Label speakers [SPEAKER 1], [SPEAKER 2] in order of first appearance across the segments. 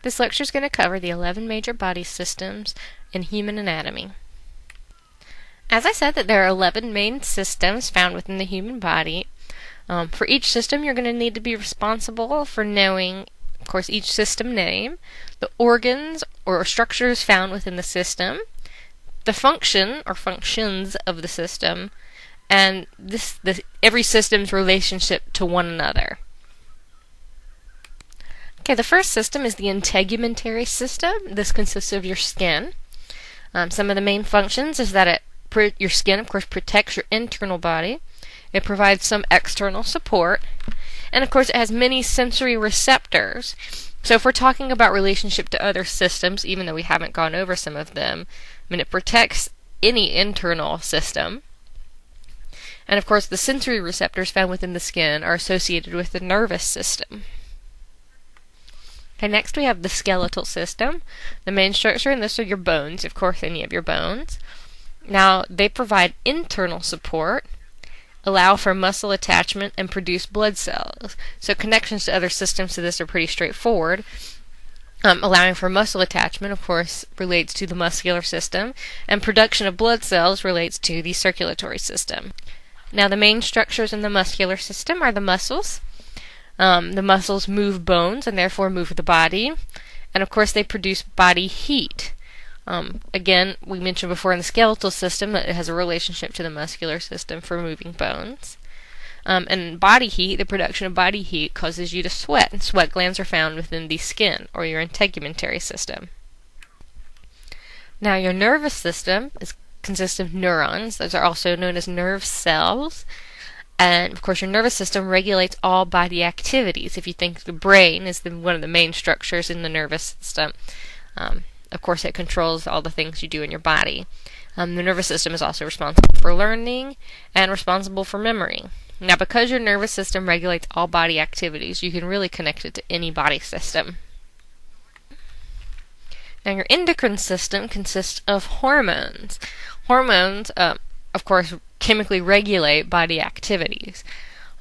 [SPEAKER 1] This lecture is going to cover the 11 major body systems in human anatomy. As I said, that there are 11 main systems found within the human body. For each system, you're going to need to be responsible for knowing, of course, each system name, the organs or structures found within the system, the function or functions of the system, and every system's relationship to one another. Okay, the first system is the Integumentary System. This consists of your skin. Some of the main functions is that your skin, of course, protects your internal body. It provides some external support. And, of course, it has many sensory receptors. So if we're talking about relationship to other systems, even though we haven't gone over some of them, it protects any internal system. And, of course, the sensory receptors found within the skin are associated with the nervous system. Okay, next we have the skeletal system. The main structure in this are your bones, of course, any of your bones. Now, they provide internal support, allow for muscle attachment, and produce blood cells. So connections to other systems to this are pretty straightforward. Allowing for muscle attachment, of course, relates to the muscular system, and production of blood cells relates to the circulatory system. Now, the main structures in the muscular system are the muscles. The muscles move bones and therefore move the body. And of course they produce body heat. Again, we mentioned before in the skeletal system that it has a relationship to the muscular system for moving bones. And body heat, the production of body heat causes you to sweat, and sweat glands are found within the skin, or your integumentary system. Now your nervous system consists of neurons. Those are also known as nerve cells. And, of course, your nervous system regulates all body activities. If you think the brain is one of the main structures in the nervous system, of course, it controls all the things you do in your body. The nervous system is also responsible for learning and responsible for memory. Now, because your nervous system regulates all body activities, you can really connect it to any body system. Now, your endocrine system consists of hormones. Hormones, of course, chemically regulate body activities.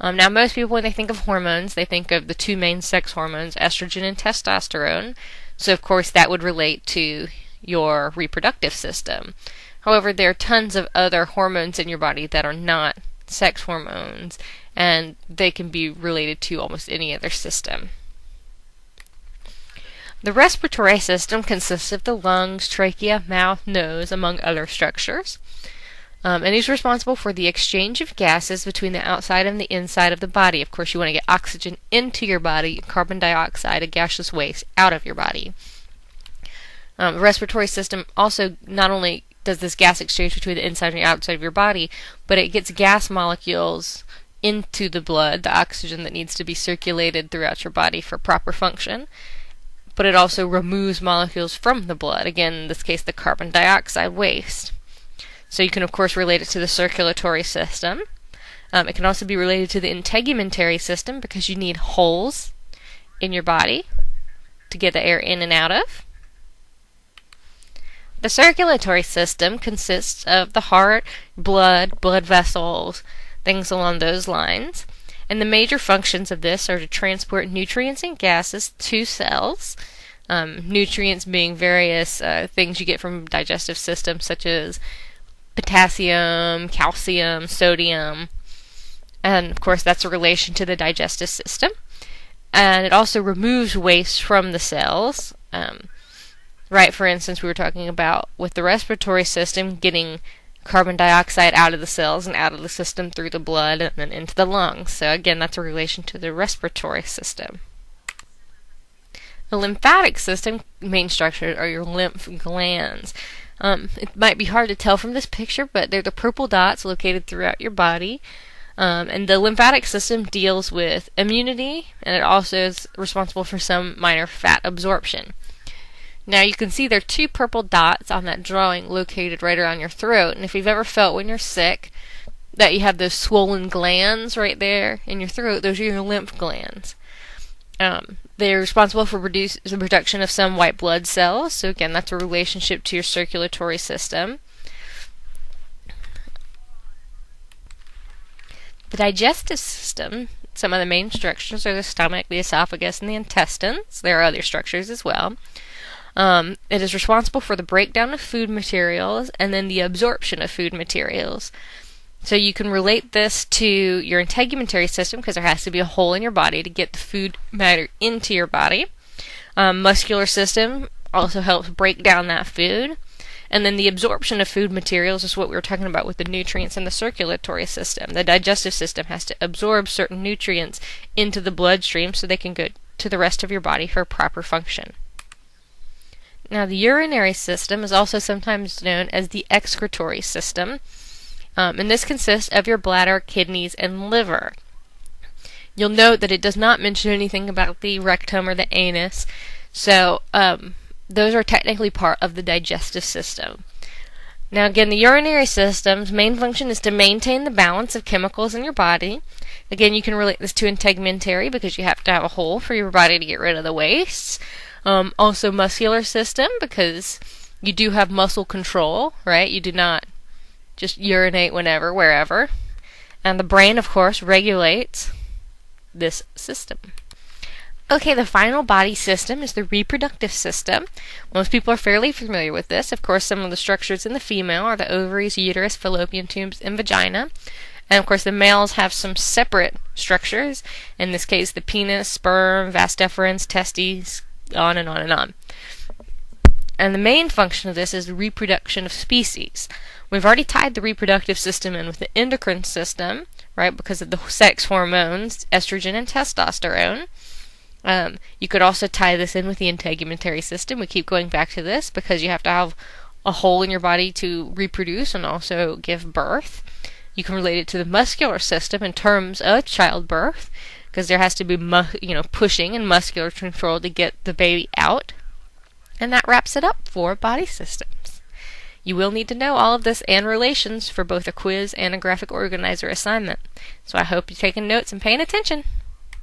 [SPEAKER 1] Now, most people, when they think of hormones, they think of the two main sex hormones, estrogen and testosterone. So, of course, that would relate to your reproductive system. However, there are tons of other hormones in your body that are not sex hormones, and they can be related to almost any other system. The respiratory system consists of the lungs, trachea, mouth, nose, among other structures. And he's responsible for the exchange of gases between the outside and the inside of the body. Of course, you want to get oxygen into your body, carbon dioxide, a gaseous waste, out of your body. The respiratory system also not only does this gas exchange between the inside and the outside of your body, but it gets gas molecules into the blood, the oxygen that needs to be circulated throughout your body for proper function. But it also removes molecules from the blood, again, in this case, the carbon dioxide waste. So you can, of course, relate it to the circulatory system. It can also be related to the integumentary system because you need holes in your body to get the air in and out of. The circulatory system consists of the heart, blood vessels, things along those lines. And the major functions of this are to transport nutrients and gases to cells. Nutrients being various things you get from digestive system, such as potassium, calcium, sodium, and of course that's a relation to the digestive system. And it also removes waste from the cells. Right, for instance, we were talking about with the respiratory system getting carbon dioxide out of the cells and out of the system through the blood and then into the lungs. So again, that's a relation to the respiratory system. The lymphatic system main structure are your lymph glands. It might be hard to tell from this picture, but they're the purple dots located throughout your body. And the lymphatic system deals with immunity, and it also is responsible for some minor fat absorption. Now you can see there are two purple dots on that drawing located right around your throat, and if you've ever felt when you're sick that you have those swollen glands right there in your throat, those are your lymph glands. They're responsible for the production of some white blood cells, so again that's a relationship to your circulatory system. The digestive system Some of the main structures are the stomach, the esophagus, and the intestines. There are other structures as well. It is responsible for the breakdown of food materials and then the absorption of food materials. So you can relate this to your integumentary system because there has to be a hole in your body to get the food matter into your body. Muscular system also helps break down that food. And then the absorption of food materials is what we were talking about with the nutrients in the circulatory system. The digestive system has to absorb certain nutrients into the bloodstream so they can go to the rest of your body for proper function. Now, the urinary system is also sometimes known as the excretory system, and this consists of your bladder, kidneys, and liver. You'll note that it does not mention anything about the rectum or the anus, so those are technically part of the digestive system. Now again, the urinary system's main function is to maintain the balance of chemicals in your body. Again, you can relate this to integumentary because you have to have a hole for your body to get rid of the wastes. Also muscular system because you do have muscle control, right? You do not just urinate whenever, wherever. And the brain, of course, regulates this system. Okay, the final body system is the reproductive system. Most people are fairly familiar with this. Of course, some of the structures in the female are the ovaries, uterus, fallopian tubes, and vagina. And of course, the males have some separate structures. In this case, the penis, sperm, vas deferens, testes, on and on and on. And the main function of this is the reproduction of species. We've already tied the reproductive system in with the endocrine system, right, because of the sex hormones, estrogen and testosterone. You could also tie this in with the integumentary system. We keep going back to this because you have to have a hole in your body to reproduce and also give birth. You can relate it to the muscular system in terms of childbirth because there has to be pushing and muscular control to get the baby out. And that wraps it up for body systems. You will need to know all of this and relations for both a quiz and a graphic organizer assignment. So I hope you're taking notes and paying attention.